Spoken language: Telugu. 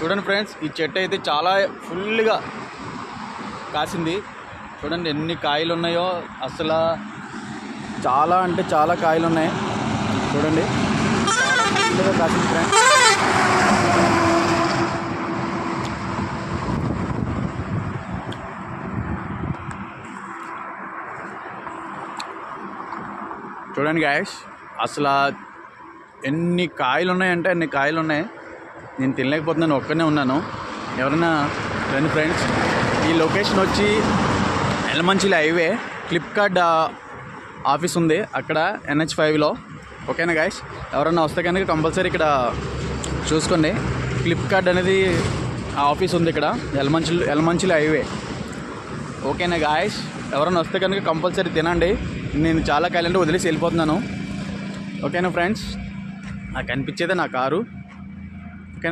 చూడండి ఫ్రెండ్స్, ఈ చెట్టు అయితే చాలా ఫుల్గా కాసింది. చూడండి ఎన్ని కాయలు ఉన్నాయో, అసలు చాలా అంటే చాలా కాయలు ఉన్నాయి. చూడండి ఫుల్గా కాసింది ఫ్రెండ్స్. చూడండి గాయస్, అసలు ఎన్ని కాయలు ఉన్నాయంటే అన్ని కాయలు ఉన్నాయి. నేను తినలేకపోతున్నాను, ఒక్కనే ఉన్నాను. ఎవరైనా రండి ఫ్రెండ్స్. ఈ లొకేషన్ వచ్చి ఎలమంచిలి హైవే, ఫ్లిప్కార్ట్ ఆఫీస్ ఉంది అక్కడ NH5లో. ఓకేనా గాయస్, ఎవరైనా వస్తే కనుక కంపల్సరీ ఇక్కడ చూసుకోండి. ఫ్లిప్కార్ట్ అనేది ఆఫీస్ ఉంది ఇక్కడ ఎలమంచిలి హైవే. ఓకేనా గాయస్, ఎవరైనా వస్తే కనుక కంపల్సరీ తినండి. నేను చాలా కాయలంటే వదిలేసి వెళ్ళిపోతున్నాను. ఓకేనా ఫ్రెండ్స్, నాకు కనిపించేదే నా కారు.